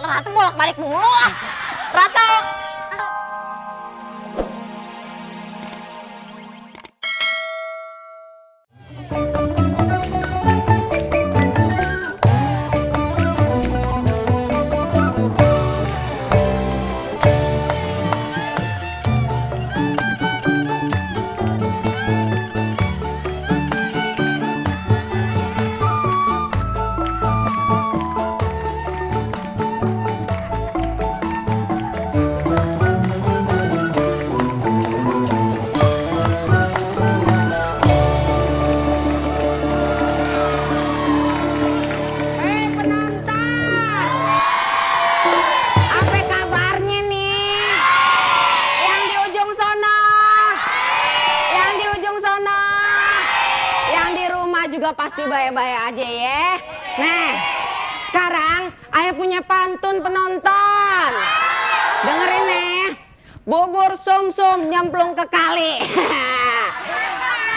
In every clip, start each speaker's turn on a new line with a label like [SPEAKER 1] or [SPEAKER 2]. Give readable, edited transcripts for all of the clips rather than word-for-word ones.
[SPEAKER 1] Ratu bolak-balik mulu. Ratu. Pasti baik-baik aja ya. Nah, sekarang ayah punya pantun penonton. Dengerin nih. Bubur sumsum nyemplung ke kali.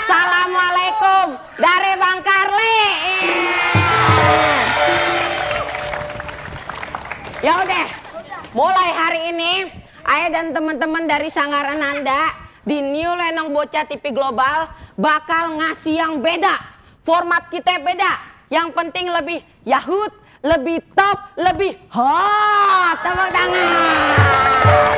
[SPEAKER 1] Assalamualaikum dari Bang Karli. Ya udah, mulai hari ini ayah dan teman-teman dari Sanggar Ananda di New Lenong Bocah TV Global bakal ngasih yang beda. Format kita beda, yang penting lebih yahut, lebih top, lebih hot. Tepuk tangan.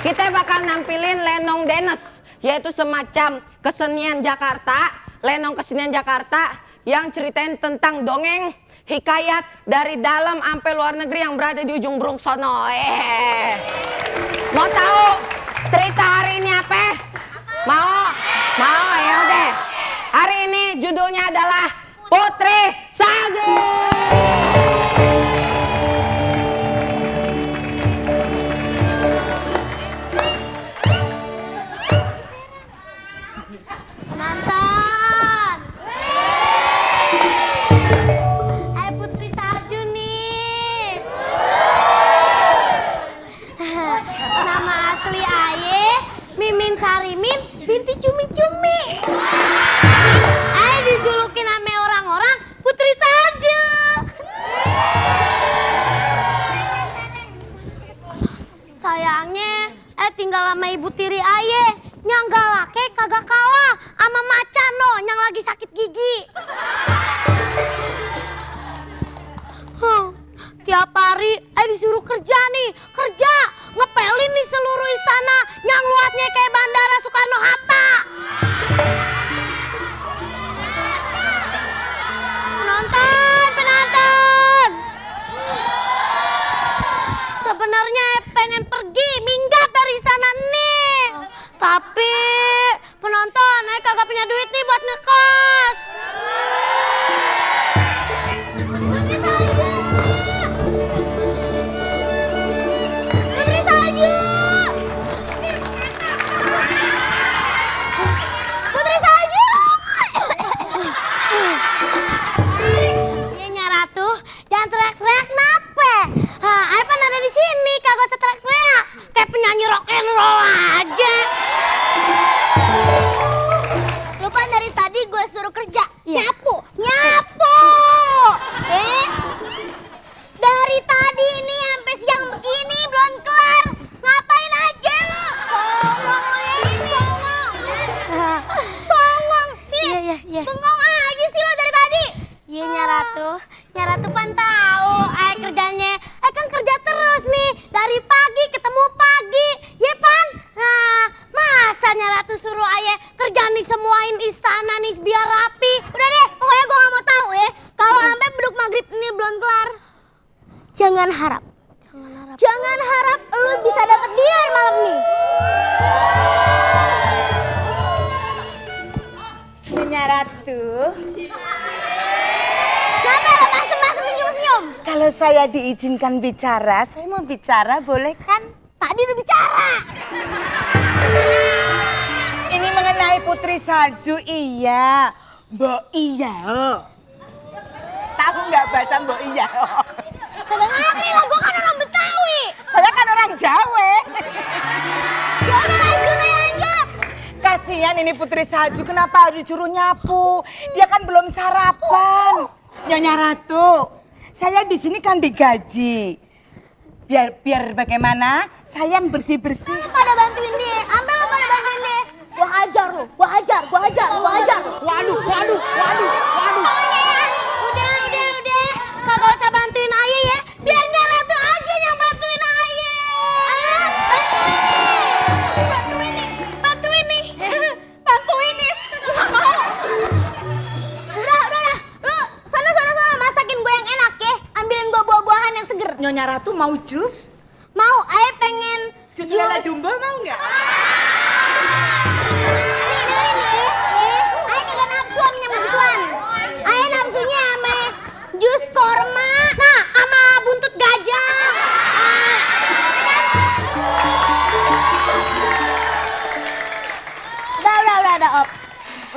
[SPEAKER 1] Kita bakal nampilin lenong dance, yaitu semacam kesenian Jakarta, lenong kesenian Jakarta yang ceritain tentang dongeng, hikayat dari dalam sampai luar negeri yang berada di ujung Brung sono. Mau tahu cerita hari ini apa? Mau? Mau ya udah. Hari ini judulnya adalah Putri Salju.
[SPEAKER 2] Penonton. Putri Salju nih. Nama asli aye Mimin Sarimin binti Cumi-Cumi. Dijulukin sama orang-orang Putri Salju. Sayangnya tinggal sama ibu tiri aye yang galake kagak kalah sama macan no yang lagi sakit gigi. Tiap hari disuruh kerja nih, kerja ngepelin nih seluruh istana yang luasnya kayak Bandara Soekarno-Hatta. Penonton. Sebenarnya pengen pergi minggat dari sana nih. Tapi penonton, kagak punya duit nih buat ngekos. Putri Salju. Putri Salju. Putri Salju. Jangan teriak-teriak kenapa? Ipan ada di sini, kagak usah teriak-teriak. Kayak penyanyi rock and roll aja. Lupa dari tadi gue suruh kerja. Nyapu. Dari tadi ini sampai siang begini belum kelar. Ngapain aja lo? Songong. Sini. Bengong aja sih lo dari tadi. Iya Nyaratu pan tahu kerjanya kan kerja terus nih dari pagi ketemu pagi ya pan. Nah masa Nyaratu suruh ayah kerja nih semuain istana nih biar rapi. Udah deh pokoknya gue gak mau tahu ya kalau sampai beduk maghrib ini belum kelar. Jangan harap lu bisa dapet dinar malam nih.
[SPEAKER 3] Nyaratu.
[SPEAKER 2] Senyum.
[SPEAKER 3] Kalau saya diizinkan bicara, saya mau bicara, boleh kan?
[SPEAKER 2] Tadi udah bicara.
[SPEAKER 3] Ini mengenai Putri Salju, iya. Mbok iya. Tahu nggak bahasa Mbok iya?
[SPEAKER 2] Kagak ngerti lah, gue kan orang Betawi.
[SPEAKER 3] Saya kan orang Jawa.
[SPEAKER 2] Ya udah lanjut.
[SPEAKER 3] Kasihan ini Putri Salju, kenapa harus disuruh nyapu? Dia kan belum sarapan. Nyonya Ratu, saya di sini kan digaji. Biar bagaimana, saya yang bersih-bersih.
[SPEAKER 2] Pada bantuin dia, ambil lo pada bantuin dia. Gua hajar lo, gua hajar.
[SPEAKER 3] Waduh.
[SPEAKER 2] Udah. Kagak usah bantuin Aye ya. Biar Nyara tuh aja yang bantuin Aye. Bantuin nih. Udah. Lu sana masakin gue yang enak ya. Ambilin gue buah-buahan yang seger.
[SPEAKER 3] Nyonya Ratu mau jus?
[SPEAKER 2] Mau, Aye pengen
[SPEAKER 3] Jus lala jumbo mau nggak?
[SPEAKER 2] Nih, dengerin nih. Aye kagak nafsu sama yang begituan. Aye nafsunya sama jus korma. Nah, sama buntut gajah.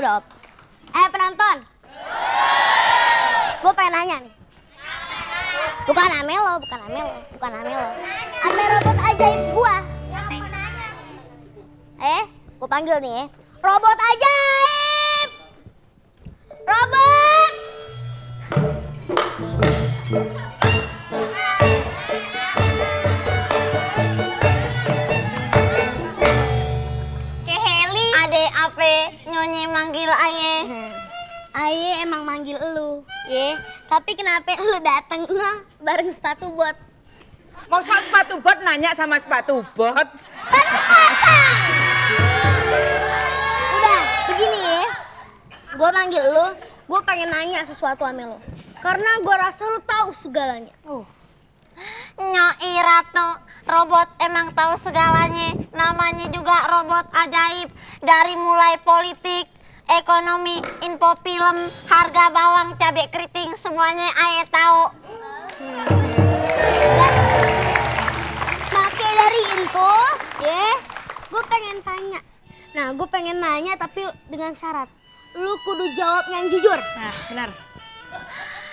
[SPEAKER 2] Udah, Op. Penonton. Gue pengen nanya nih. Bukan Amelo. Ada robot ajaib gua. Gue panggil nih ya. Robot ajaib. Robot. Heli. Ade apa Nyonye manggil Aye? Aye emang manggil elu, ya. Tapi kenapa lu dateng bareng sepatu bot?
[SPEAKER 3] Mau sama sepatu bot nanya sama sepatu bot?
[SPEAKER 2] Udah, begini ya. Gue manggil lu, gue pengen nanya sesuatu sama lu. Karena gue rasa lu tahu segalanya.
[SPEAKER 4] Nyoi Ratu, robot emang tahu segalanya. Namanya juga robot ajaib. Dari mulai politik, ekonomi, info film, harga bawang, cabai keriting, semuanya Aye tahu.
[SPEAKER 2] Maka dari itu, ya, gue pengen tanya. Nah, gue pengen nanya tapi dengan syarat. Lu kudu jawab yang jujur.
[SPEAKER 1] Nah, benar.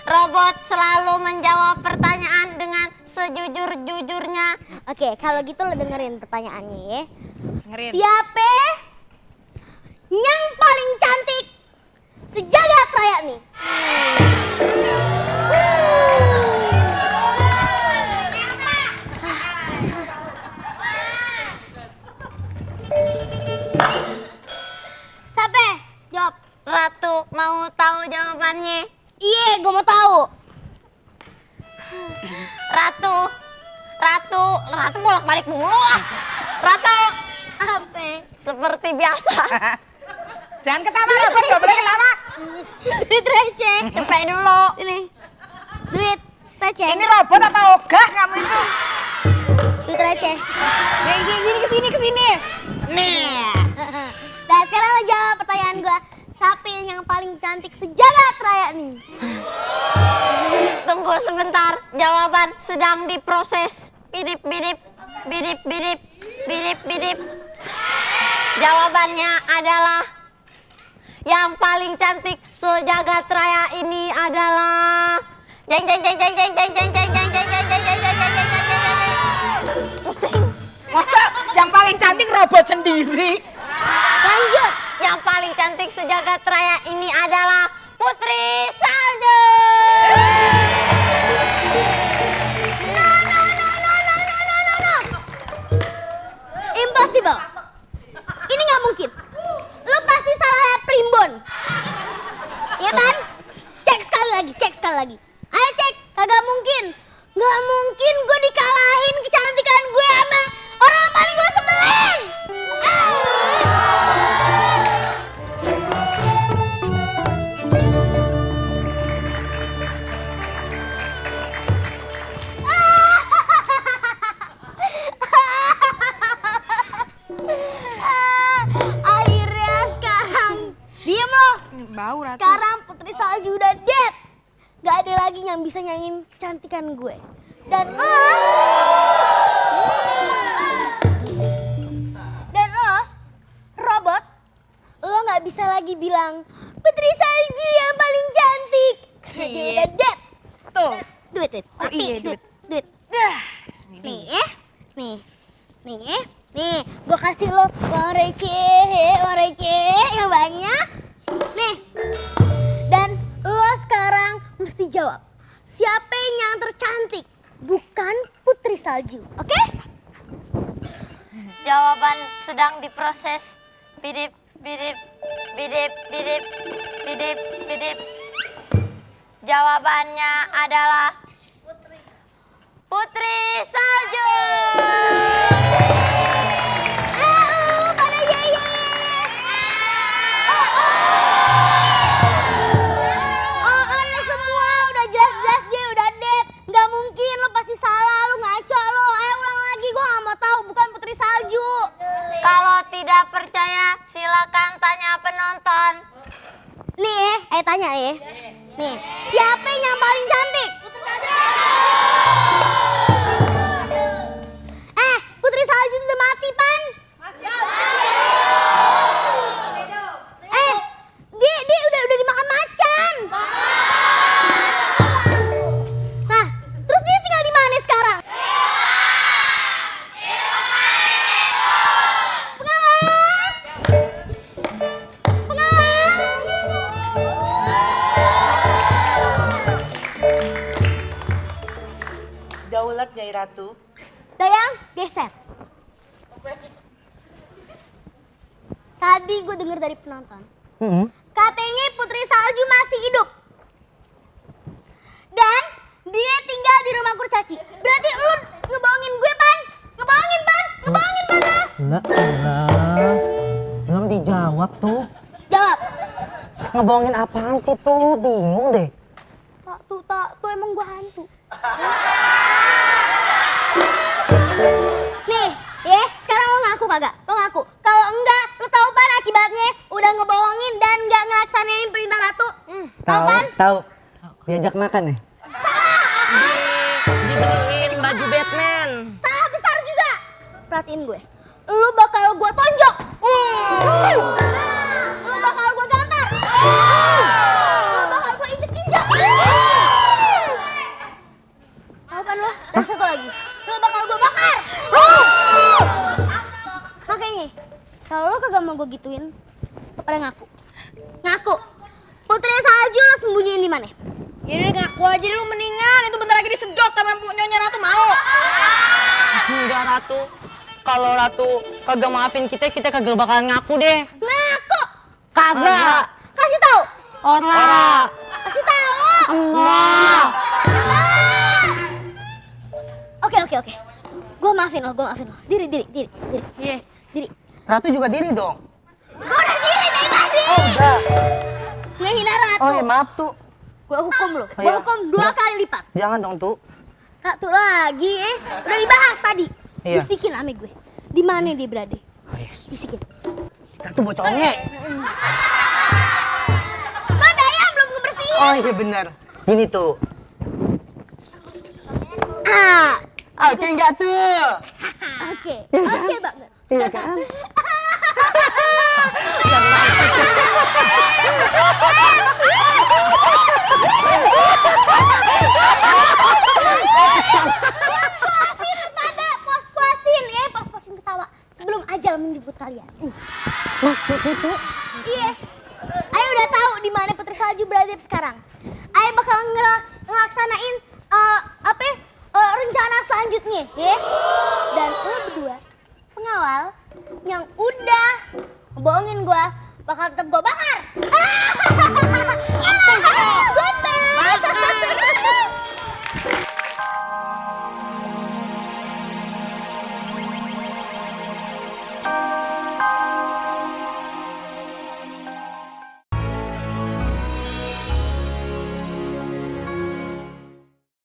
[SPEAKER 4] Robot selalu menjawab pertanyaan dengan sejujur-jujurnya.
[SPEAKER 2] Oke, kalau gitu lu dengerin pertanyaannya ya.
[SPEAKER 1] Dengerin.
[SPEAKER 2] Siapa yang paling cantik sejagat raya nih? Siapa? Jawab.
[SPEAKER 4] Ratu mau tahu jawabannya?
[SPEAKER 2] Iya, gue mau tahu.
[SPEAKER 4] Ratu bolak-balik mulu. Ratu,
[SPEAKER 2] Apa?
[SPEAKER 4] seperti biasa.
[SPEAKER 3] Jangan ketawa, robot gak boleh ketawa.
[SPEAKER 2] Duit receh.
[SPEAKER 4] Cepet dulu.
[SPEAKER 2] Sini. Duit receh.
[SPEAKER 3] Ini robot apa ogah kamu itu?
[SPEAKER 2] Duit receh.
[SPEAKER 3] Kesini.
[SPEAKER 2] Nih. Dan sekarang lo jawab pertanyaan gue. Siapa yang paling cantik sejagat raya nih?
[SPEAKER 4] Tunggu sebentar, jawaban sedang diproses. Bidip. Jawabannya adalah yang paling cantik sejagat raya ini adalah jeng. Pusing.
[SPEAKER 3] Masa yang paling cantik robot sendiri?
[SPEAKER 2] Lanjut.
[SPEAKER 4] Yang paling cantik sejagat raya ini adalah Putri Salju.
[SPEAKER 2] No. Impossible. Ini nggak mungkin. Lu pasti salah lihat primbon. Iya kan? Cek sekali lagi. Ayo cek. Kagak mungkin. Nggak mungkin gue dikalahin kecantikan gue sama orang yang paling gue sebelin. Akhirnya sekarang diem loh.
[SPEAKER 3] Bau Ratu.
[SPEAKER 2] Sekarang Putri Salju udah dead. Gak ada lagi yang bisa nyanyiin kecantikan gue. Dan robot, lo gak bisa lagi bilang Putri Salju yang paling cantik. Karena dia udah dead.
[SPEAKER 3] Tuh.
[SPEAKER 2] Duit.
[SPEAKER 3] Oh iya, duit.
[SPEAKER 2] Nih, gue kasih lo uang receh yang banyak. Nih, dan lo sekarang mesti jawab. siapa yang tercantik? Bukan Putri Salju, oke?
[SPEAKER 4] Jawaban sedang diproses. Bidip, bidip, bidip, bidip, bidip, bidip. Jawabannya adalah Putri Salju.
[SPEAKER 2] Pada ye. Lo semua udah jelas-jelas dia udah dead. Nggak mungkin, lo pasti salah, lo ngaco lo. Ayo ulang lagi, gue nggak mau tahu, bukan Putri Salju.
[SPEAKER 4] Kalau tidak percaya, silakan tanya penonton.
[SPEAKER 2] Nih, tanya ya. Nih, siapa yang paling cantik? Putri Salju itu udah mati, Pan. Dia udah dimakan macan. Nah, terus dia tinggal di mana sekarang? Pengawal.
[SPEAKER 3] Daulat Nyai Ratu.
[SPEAKER 2] Dayang, geser. Tadi gue denger dari penonton. Katanya Putri Salju masih hidup. Dan dia tinggal di rumah kurcaci. Berarti lu ngebohongin gue, Pan? Ngebohongin, Pan? Ngebohongin, Pan?
[SPEAKER 5] Enggak. Belum dijawab tuh.
[SPEAKER 2] Jawab.
[SPEAKER 5] Ngebohongin apaan sih tuh? Bingung deh.
[SPEAKER 2] Tak, tuh emang gue hantu. Nih, ya, sekarang lo ngaku kagak? Lo ngaku. Kalau enggak, lo tahu Pan akibatnya udah ngebohongin dan nggak ngelaksanain perintah ratu. Tahu Pan?
[SPEAKER 5] Tahu. Diajak makan ya?
[SPEAKER 1] Dibeliin baju Batman.
[SPEAKER 2] Salah besar juga. Perhatiin gue. Lu bakal gue tonjok. Lu bakal gue gantar. Lu bakal gue injek-injek. Tahu kan lo? Dan satu lagi. Lu bakal gue bakar. Makanya, kalau lo kagak mau gue gituin, lo pada ngaku. Ngaku. Putri Salju lo sembunyiin di mana?
[SPEAKER 3] Yaudah ngaku aja lu mendingan, itu bentar lagi disedot sama Nyonya Ratu mau.
[SPEAKER 1] Enggak, Ratu. Kalau Ratu kagak maafin kita kagak bakal ngaku deh.
[SPEAKER 2] Ngaku.
[SPEAKER 1] Kagak.
[SPEAKER 2] Kasih tahu.
[SPEAKER 1] Ora.
[SPEAKER 2] Kasih tahu.
[SPEAKER 1] Enggak.
[SPEAKER 2] Oke. Gue maafin lo. Diri.
[SPEAKER 1] Iya.
[SPEAKER 2] Diri.
[SPEAKER 5] Ratu juga diri dong.
[SPEAKER 2] Gue udah diri dari tadi.
[SPEAKER 5] Oh enggak.
[SPEAKER 2] Ngehina Ratu.
[SPEAKER 5] Oh ya maaf tuh.
[SPEAKER 2] Gue hukum lo.
[SPEAKER 5] Oh,
[SPEAKER 2] Gue
[SPEAKER 5] iya.
[SPEAKER 2] hukum 2 kali lipat.
[SPEAKER 5] Jangan dong tuh.
[SPEAKER 2] Ratu lagi Udah dibahas tadi.
[SPEAKER 5] Iya.
[SPEAKER 2] Bisikin ame gue. Di mana dia berada?
[SPEAKER 5] Oh, yes.
[SPEAKER 2] Bisikin.
[SPEAKER 5] Ratu bocongnya.
[SPEAKER 2] Lo Dayang belum ngebersihin.
[SPEAKER 5] Oh iya benar. Gini tuh. Oke enggak tuh?
[SPEAKER 2] Oke banget.
[SPEAKER 5] Iya kan?
[SPEAKER 2] Puas-puasin ketawa sebelum ajal menjemput kalian.
[SPEAKER 5] Maksudnya tuh?
[SPEAKER 2] Iya. Ayo udah tahu di mana Putri Salju berada sekarang. Ayo bakal ngelaksanain rencana selanjutnya, ya. Dan lo berdua pengawal yang udah ngebohongin gua bakal tetap gua bakar.